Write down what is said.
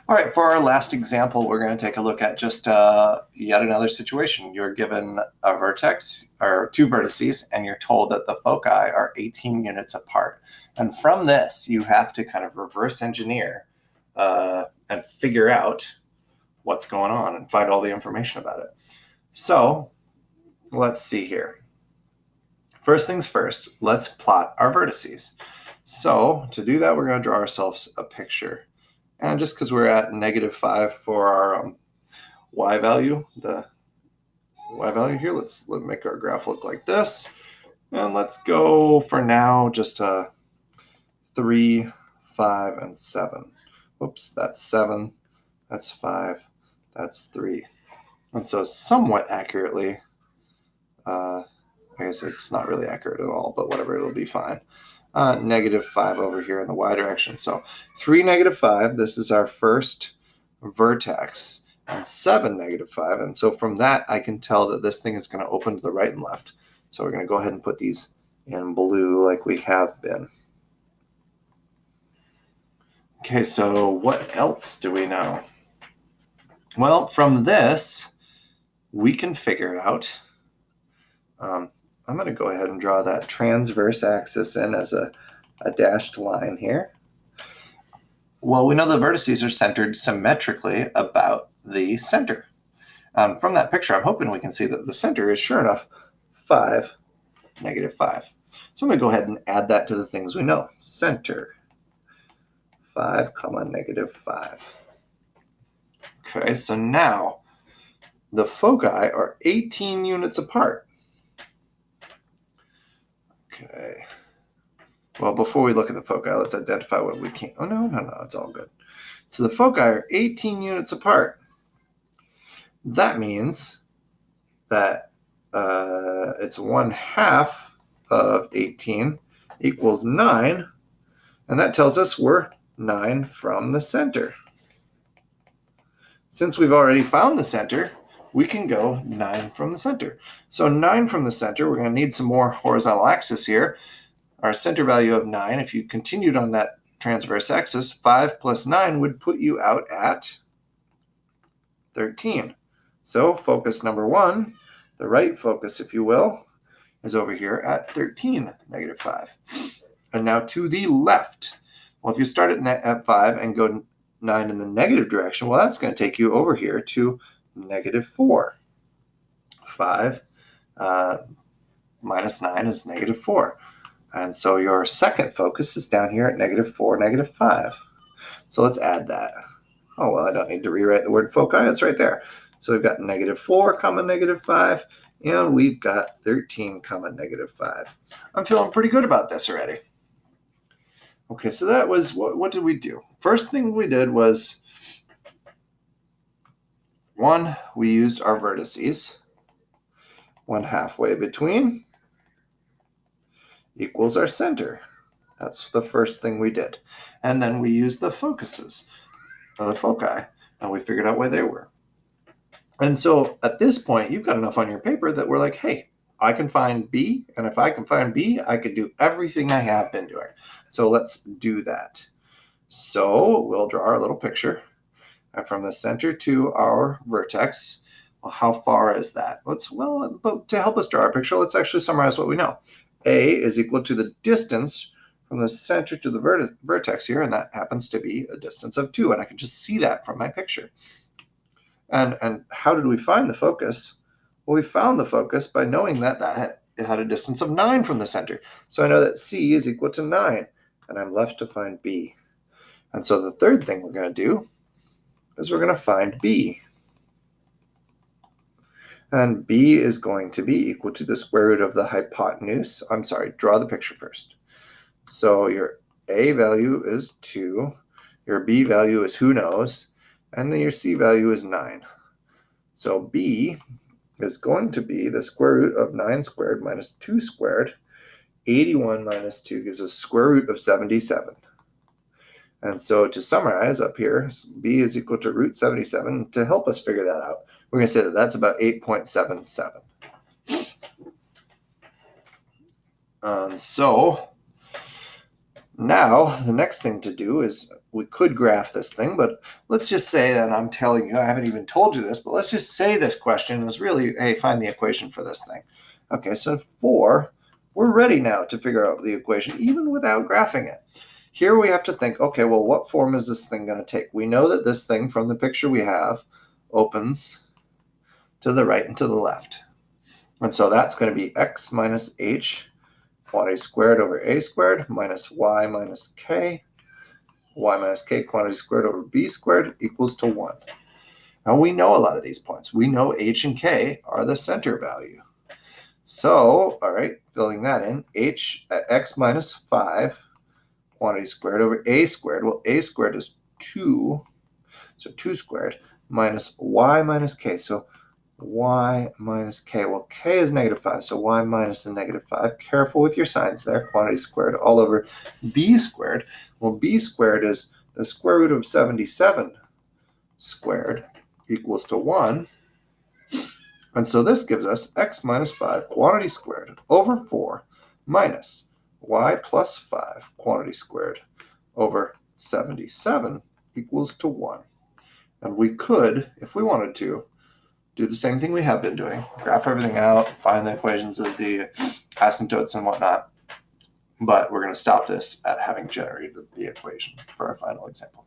All right, for our last example, we're going to take a look at just yet another situation. You're given a vertex or two vertices, and you're told that the foci are 18 units apart. And from this, you have to kind of reverse engineer and figure out what's going on and find all the information about it. So let's see here. First things first, let's plot our vertices. So to do that, we're going to draw ourselves a picture. And just because we're at -5 for our y value, the y value here, let's make our graph look like this. And let's go for now just 3, 5, and 7. Oops, that's 7, that's 5, that's 3. And so somewhat accurately, I guess it's not really accurate at all, but whatever, it'll be fine. -5 over here in the y direction. So 3, -5, this is our first vertex, and 7, -5. And so from that, I can tell that this thing is going to open to the right and left. So we're going to go ahead and put these in blue like we have been. Okay, so what else do we know? Well, from this, we can figure out, I'm going to go ahead and draw that transverse axis in as a dashed line here. Well, we know the vertices are centered symmetrically about the center. From that picture, I'm hoping we can see that the center is, sure enough, 5, -5. So I'm going to go ahead and add that to the things we know. Center, 5, -5. Okay, so now the foci are 18 units apart. Okay. Well, before we look at the foci, let's identify what we can. Oh, no, it's all good. So the foci are 18 units apart. That means that it's 1/2 of 18 equals 9, and that tells us we're 9 from the center. Since we've already found the center, we can go 9 from the center. So 9 from the center, we're going to need some more horizontal axis here. Our center value of 9, if you continued on that transverse axis, 5 plus 9 would put you out at 13. So focus number 1, the right focus, if you will, is over here at 13, -5. And now to the left. Well, if you start at 5 and go 9 in the negative direction, well, that's going to take you over here to -4. 5 minus 9 is -4. And so your second focus is down here at -4, -5. So let's add that. Oh, well, I don't need to rewrite the word foci. It's right there. So we've got -4, -5, and we've got 13, -5. I'm feeling pretty good about this already. Okay, so that was, what did we do? First thing we did was, 1, we used our vertices. 1 halfway between equals our center. That's the first thing we did. And then we used the focuses, the foci, and we figured out where they were. And so at this point, you've got enough on your paper that we're like, hey, I can find B, and if I can find B, I can do everything I have been doing. So let's do that. So we'll draw our little picture. And from the center to our vertex, well, how far is that? But to help us draw our picture, let's actually summarize what we know. A is equal to the distance from the center to the vertex here, and that happens to be a distance of 2, and I can just see that from my picture. And how did we find the focus? Well, we found the focus by knowing that it had a distance of 9 from the center. So I know that C is equal to 9, and I'm left to find B. And so the third thing we're going to do is we're going to find B. And B is going to be equal to the square root of the hypotenuse. I'm sorry, draw the picture first. So your A value is 2, your B value is who knows, and then your C value is 9. So B is going to be the square root of 9 squared minus 2 squared. 81 minus 2 gives us square root of 77. And so to summarize up here, B is equal to root 77. To help us figure that out, we're going to say that that's about 8.77. So now the next thing to do is we could graph this thing, but let's just say that I'm telling you, I haven't even told you this, but let's just say this question is really, hey, find the equation for this thing. Okay, so 4, we're ready now to figure out the equation, even without graphing it. Here we have to think, okay, well, what form is this thing going to take? We know that this thing, from the picture we have, opens to the right and to the left. And so that's going to be x minus h quantity squared over a squared minus y minus k quantity squared over b squared equals to 1. Now we know a lot of these points. We know h and k are the center value. So, all right, filling that in, h at x minus 5 quantity squared over a squared. Well, a squared is 2, so 2 squared minus y minus k. So y minus k. Well, k is negative 5, so y minus a negative 5. Careful with your signs there. Quantity squared all over b squared. Well, b squared is the square root of 77 squared equals to 1. And so this gives us x minus 5 quantity squared over 4 minus y plus 5 quantity squared over 77 equals to 1. And we could, if we wanted to, do the same thing we have been doing. Graph everything out, find the equations of the asymptotes and whatnot. But we're going to stop this at having generated the equation for our final example.